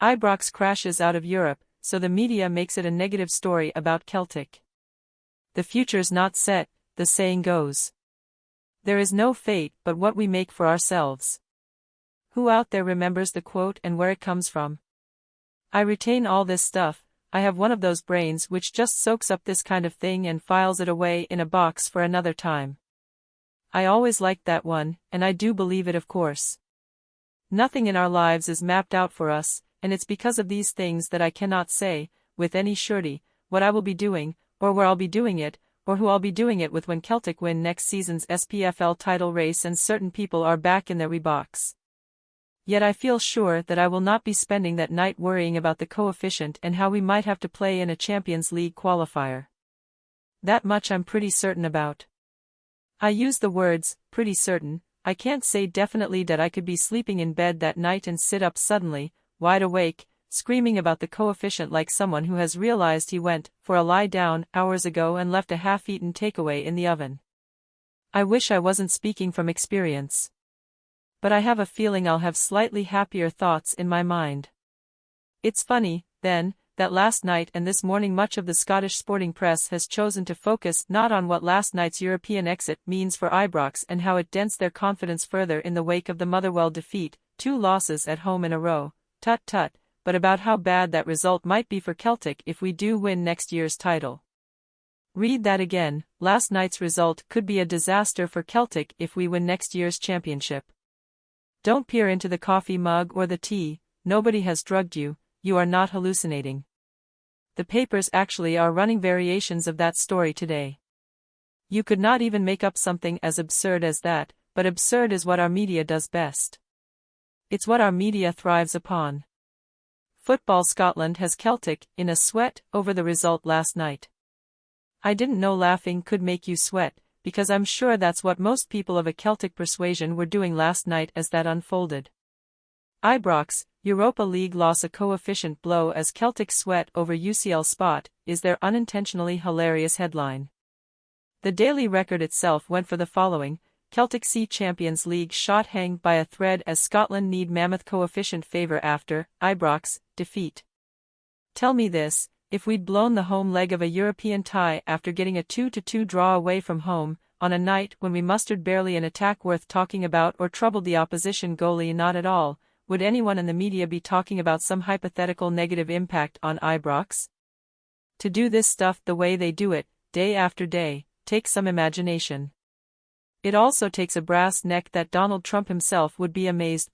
Ibrox crashes out of Europe, so the media makes it a negative story about Celtic. The future's not set, the saying goes. There is no fate but what we make for ourselves. Who out there remembers the quote and where it comes from? I retain all this stuff. I have one of those brains which just soaks up this kind of thing and files it away in a box for another time. I always liked that one, and I do believe it, of course. Nothing in our lives is mapped out for us, and it's because of these things that I cannot say, with any surety, what I will be doing, or where I'll be doing it, or who I'll be doing it with when Celtic win next season's SPFL title race and certain people are back in their Ibrox. Yet I feel sure that I will not be spending that night worrying about the coefficient and how we might have to play in a Champions League qualifier. That much I'm pretty certain about. I use the words, pretty certain. I can't say definitely that I could be sleeping in bed that night and sit up suddenly, wide awake, screaming about the coefficient like someone who has realized he went for a lie down hours ago and left a half-eaten takeaway in the oven. I wish I wasn't speaking from experience. But I have a feeling I'll have slightly happier thoughts in my mind. It's funny, then, that last night and this morning much of the Scottish sporting press has chosen to focus not on what last night's European exit means for Ibrox and how it dents their confidence further in the wake of the Motherwell defeat, 2 losses at home in a row, tut, but about how bad that result might be for Celtic if we do win next year's title. Read that again. Last night's result could be a disaster for Celtic if we win next year's championship. Don't peer into the coffee mug or the tea. Nobody has drugged you, you are not hallucinating. The papers actually are running variations of that story today. You could not even make up something as absurd as that, but absurd is what our media does best. It's what our media thrives upon. Football Scotland has Celtic in a sweat over the result last night. I didn't know laughing could make you sweat, because I'm sure that's what most people of a Celtic persuasion were doing last night as that unfolded. Ibrox, Europa League loss a coefficient blow as Celtic sweat over UCL spot, is their unintentionally hilarious headline. The Daily Record itself went for the following: Celtic see Champions League shot hang by a thread as Scotland need mammoth coefficient favour after Ibrox defeat. Tell me this. If we'd blown the home leg of a European tie after getting a 2-2 draw away from home, on a night when we mustered barely an attack worth talking about or troubled the opposition goalie not at all, would anyone in the media be talking about some hypothetical negative impact on Ibrox? To do this stuff the way they do it, day after day, takes some imagination. It also takes a brass neck that Donald Trump himself would be amazed by.